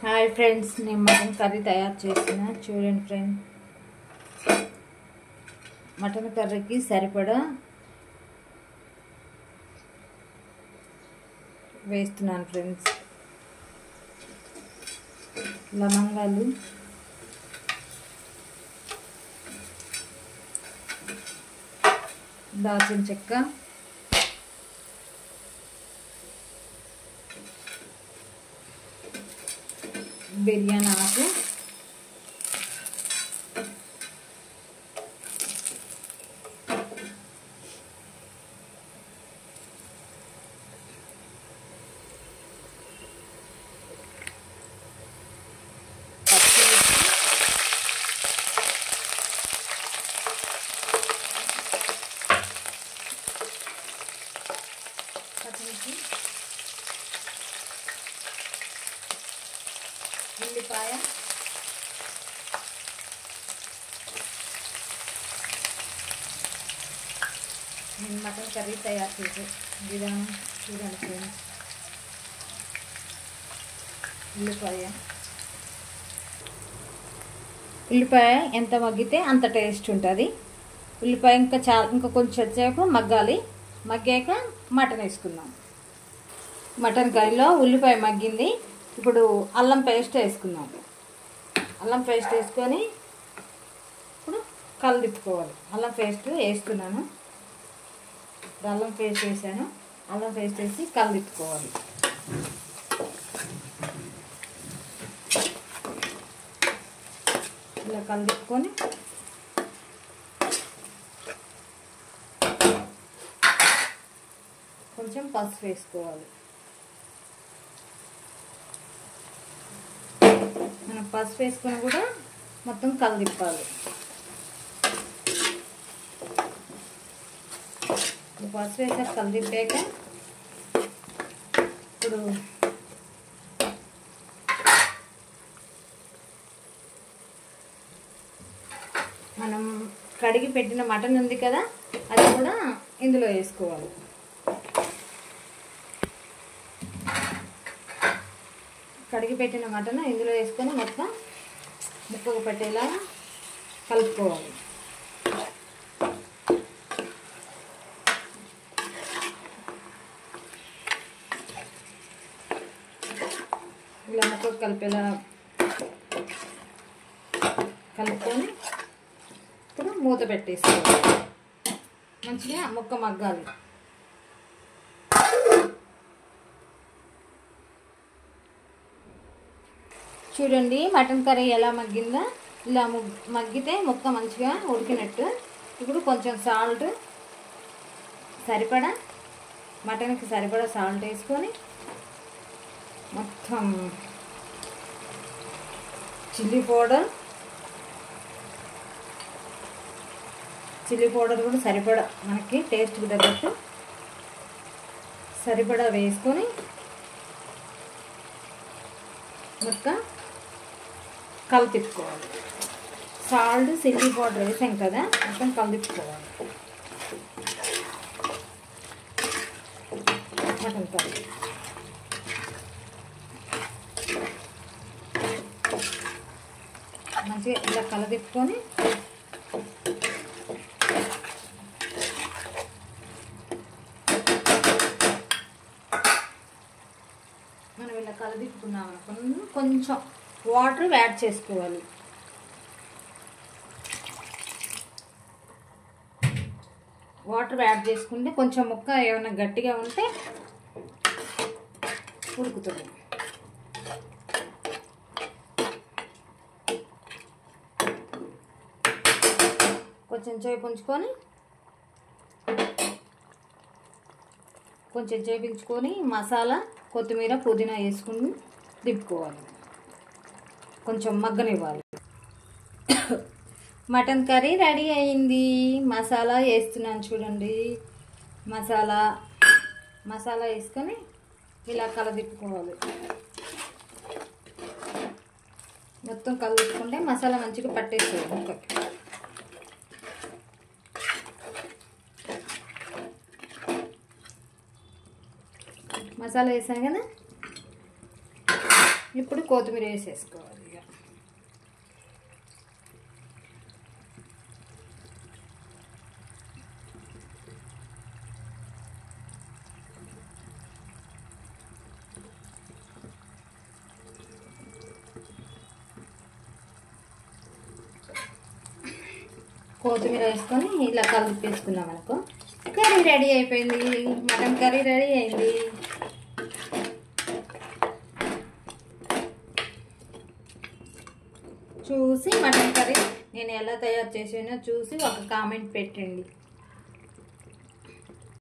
Hi friends, నేను mutton curry తయారు చేసిన చూడండి ఫ్రెండ్స్. మటన్ కర్రీకి సరిపడా వేస్తున్నాను ఫ్రెండ్స్. లవంగాలు, దాల్చిన చెక్క, బిర్యానీ ఆకు, పచ్చిమిర్చి, ఉల్లిపాయ, నేను మటన్ కర్రీ తయారు చేసే విధానం చూడండి ఫ్రెండ్స్. ఉల్లిపాయ ఎంత మగ్గితే అంత టేస్ట్ ఉంటుంది. ఉల్లిపాయ ఇంకా కొంచెం సేపు మగ్గాలి. మగ్గాక మటన్ వేసుకుందాం. మటన్ కర్రీలో ఉల్లిపాయ మగ్గింది. ఇప్పుడు అల్లం పేస్ట్ వేసుకుందాం. అల్లం పేస్ట్ వేసుకొని ఇప్పుడు కలదిప్పుకోవాలి. అల్లం పేస్ట్ వేస్తున్నాను. అల్లం పేస్ట్ వేసాను. అల్లం పేస్ట్ వేసి కలదిప్పుకోవాలి. ఇలా కలదిప్పుకొని కొంచెం పసుపు వేసుకోవాలి. మనం పసుపు వేసుకొని కూడా మొత్తం కలదిప్పాలి. పసుపు వేసాక కలదిప్పాక ఇప్పుడు మనం కడిగి పెట్టిన మటన్ ఉంది కదా, అది కూడా ఇందులో వేసుకోవాలి. కడిగి పెట్టిన మటన్ ఇందులో వేసుకొని మొత్తం ముక్కకు పట్టేలా కలుపుకోవాలి. ఇలా ముక్కకు కలిపేలా కలుపుకొని ఇప్పుడు మూత పెట్టేసుకోవాలి. మంచిగా ముక్క మగ్గాలి. చూడండి మటన్ కర్రీ ఎలా మగ్గిందో. ఇలా మగ్గితే ముక్క మంచిగా ఉడికినట్టు. ఇప్పుడు కొంచెం సాల్ట్ సరిపడా, మటన్కి సరిపడా సాల్ట్ వేసుకొని మొత్తం చిల్లీ పౌడర్ కూడా సరిపడా, మనకి టేస్ట్కి తగ్గట్టు సరిపడా వేసుకొని మొత్తం కలిపిట్టుకోవాలి. సాల్ట్, చిల్లీ పౌడర్ వేసాం కదా, మొత్తం కలిపిట్టుకోవాలి. మటన్ కర్రీ మంచిగా ఇలా కలదిప్పుకొని మనం ఇలా కలదిప్పుకున్నాం అనుకున్నాం. కొంచెం వాటర్ యాడ్ చేసుకోవాలి. వాటర్ యాడ్ చేసుకుంటే కొంచెం ముక్క ఏమైనా గట్టిగా ఉంటే ఉడుకుతుంది. కొంచెం సేపు ఉంచుకొని మసాలా, కొత్తిమీర, పుదీనా వేసుకుని దింపుకోవాలి. కొంచెం మగ్గనివ్వాలి. మటన్ కర్రీ రెడీ అయింది. మసాలా వేస్తున్నాను చూడండి. మసాలా వేసుకొని ఇలా కలదిప్పుకోవాలి. మొత్తం కలుపుకుంటే మసాలా మంచిగా పట్టేస్తుంది ముక్కకి. మసాలా వేసాను కదా, ఇప్పుడు కొత్తిమీర వేసేసుకోవాలి. ఇక కొత్తిమీర వేసుకొని ఇలా కలిపేసుకున్నాం అనుకో, కర్రీ రెడీ అయిపోయింది. మటన్ కర్రీ రెడీ అయింది. చూసి మటన్ కర్రీ నేను ఎలా తయారు చేసానో చూసి ఒక కామెంట్ పెట్టండి.